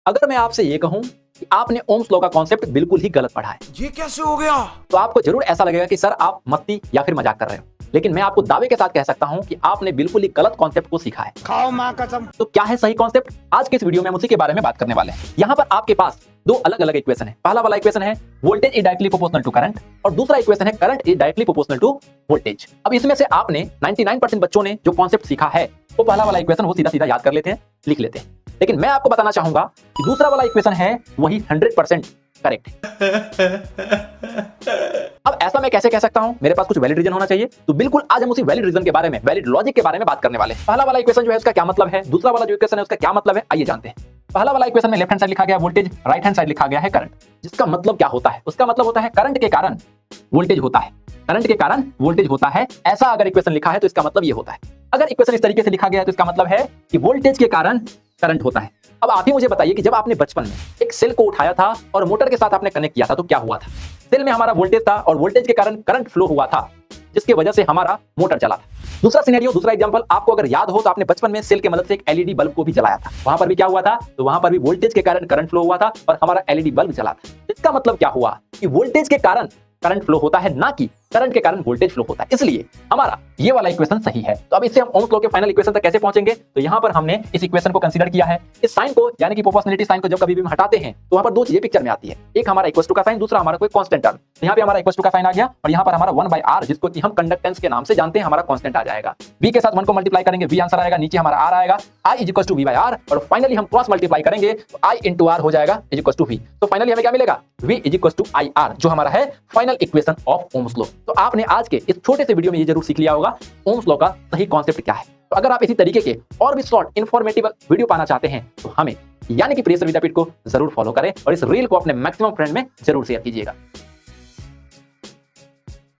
अगर मैं आपसे ये कहूं कि आपने ओम्स लॉ का कॉन्सेप्ट बिल्कुल ही गलत पढ़ा है, ये कैसे हो गया? तो आपको जरूर ऐसा लगेगा कि सर आप मस्ती या फिर मजाक कर रहे हो। लेकिन मैं आपको दावे के साथ कह सकता हूं कि आपने बिल्कुल ही गलत कॉन्सेप्ट को सीखा है। खाओ मां कसम। तो क्या है सही कॉन्सेप्ट? आज के इस वीडियो में हम उसी के बारे में बात करने वाले हैं। यहाँ पर आपके पास दो अलग अलग इक्वेशन है। पहला वाला इक्वेशन है voltage is directly proportional to current, और दूसरा इक्वेशन है current is directly proportional to voltage. अब इसमें से आपने 99% बच्चों ने जो कॉन्सेप्ट सीखा है वो पहला वाला इक्वेशन वो सीधा सीधा याद कर लेते हैं, लिख लेते हैं। लेकिन मैं आपको बताना चाहूंगा कि दूसरा वाला इक्वेशन है वही 100% करेक्ट है। अब ऐसा मैं कैसे कह सकता हूं? मेरे पास कुछ वैलिड रीजन होना चाहिए। तो बिल्कुल आज हम उसी वैलिड रीजन के बारे में, वैलिड लॉजिक के बारे में बात करने वाले हैं। पहला वाला इक्वेशन जो है उसका क्या मतलब है, दूसरा वाला जो इक्वेशन है उसका क्या मतलब है, आइए जानते हैं। पहला वाला इक्वेशन में लेफ्ट हैंड साइड लिखा गया है वोल्टेज, राइट हैंड साइड लिखा गया है करंट, जिसका मतलब क्या होता है? उसका मतलब होता है करंट के कारण वोल्टेज होता है, करंट के कारण वोल्टेज होता है। ऐसा अगर इक्वेशन लिखा है तो इसका मतलब ये होता है। अगर इक्वेशन इस तरीके से लिखा गया है तो इसका मतलब है कि वोल्टेज के कारण करंट होता है। अब आप ही मुझे बताइए कि जब आपने बचपन में एक सेल को उठाया था और मोटर के साथ आपने कनेक्ट किया था तो क्या हुआ था? सेल में हमारा वोल्टेज था और वोल्टेज के कारण करंट फ्लो हुआ था, जिसकी वजह से हमारा मोटर चला था। दूसरा सिनेरियो, दूसरा एग्जांपल आपको अगर याद हो तो आपने बचपन में सेल की मदद से एक एलईडी बल्ब को भी जलाया था। वहां पर भी क्या हुआ था? तो वहां पर भी वोल्टेज के कारण करंट फ्लो हुआ था और हमारा एलईडी बल्ब जला था। इसका मतलब क्या हुआ कि वोल्टेज के कारण करंट फ्लो होता है, ना कि करंट के कारण वोल्टेज फ्लो होता है। इसलिए हमारा ये वाला इक्वेशन सही है। तो अब इससे हम ओम्स लॉ के फाइनल इक्वेशन तक कैसे पहुंचेंगे? तो यहाँ पर हमने इस इक्वेशन को कंसीडर किया है। इस साइन को यानी कि प्रोपोर्शनलिटी साइन को जब कभी भी हम हटाते हैं तो वहां पर दो चीजें पिक्चर में आती है। एक हमारा इक्वल टू का साइन, दूसरा हमारा कोई कांस्टेंट टर्म। यहाँ पे हमारा इक्वल टू का साइन आ गया और यहाँ पर हमारा 1/r, जिसको कि हम कंडक्टेंस के नाम से जानते हैं, हमारा कांस्टेंट आ जाएगा। v के साथ 1 को मल्टीप्लाई करेंगे, v आंसर आएगा, नीचे हमारा r आएगा, i is equal to v/r, और फाइनली हम क्रॉस मल्टीप्लाई करेंगे तो i into r हो जाएगा इज इक्वल टू v। तो फाइनली हमें क्या मिलेगा? v is equal to ir, जो हमारा है final equation of Ohm's law. तो आपने आज के इस छोटे से वीडियो में ये जरूर सीख लिया होगा ओम्स लॉ का सही कॉन्सेप्ट क्या है। तो अगर आप इसी तरीके के और भी शॉर्ट इंफॉर्मेटिव वीडियो पाना चाहते हैं तो हमें यानी कि प्रियसर विद्यापीठ को जरूर फॉलो करें और इस रील को अपने मैक्सिमम फ्रेंड में जरूर शेयर कीजिएगा।